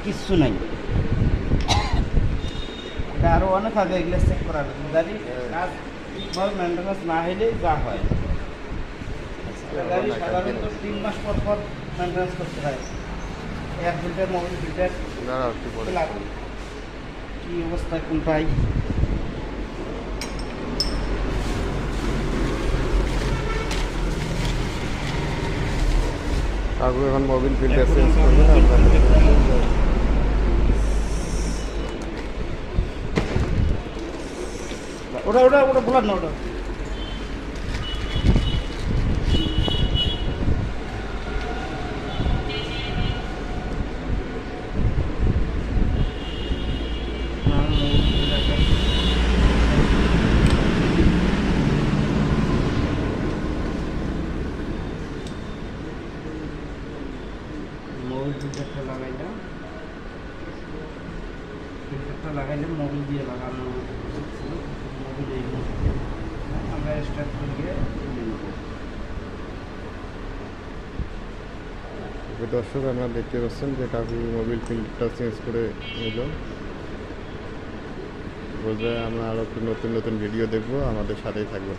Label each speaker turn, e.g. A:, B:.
A: কিচ্ছু নাই। এটা আরও অনেক আগে এগুলো চেক করা লাগে, গাড়ি কাজ ঠিকভাবে মেনটেন্যান্স না হলে যা হয়। গাড়ি সাধারণত 3 মাস পর পর মেনটেন্যান্স করতে হয়। এয়ার ফিল্টার, মোবিল ফিল্টার লাগে। কী অবস্থায় কোনটাই
B: কাকু এখন মোবিল ফিল্টার চেঞ্জ করবে না আপনাদের।
A: ওটা ওটা ওটা বলার না ওটা। মোবিল ফিল্টারটা লাগাইলাম, মোবিল দিয়ে লাগানো ছিল। মোবিল এই মুহূর্তে আমরা স্টার্ট করিয়ে
B: দর্শক আপনারা দেখতে পাচ্ছেন যে কাকু মোবিল ফিল্টারটা চেঞ্জ করে নিল। বোঝায় আমরা আরও একটু নতুন নতুন ভিডিও দেখবো, আমাদের সাথেই থাকবো।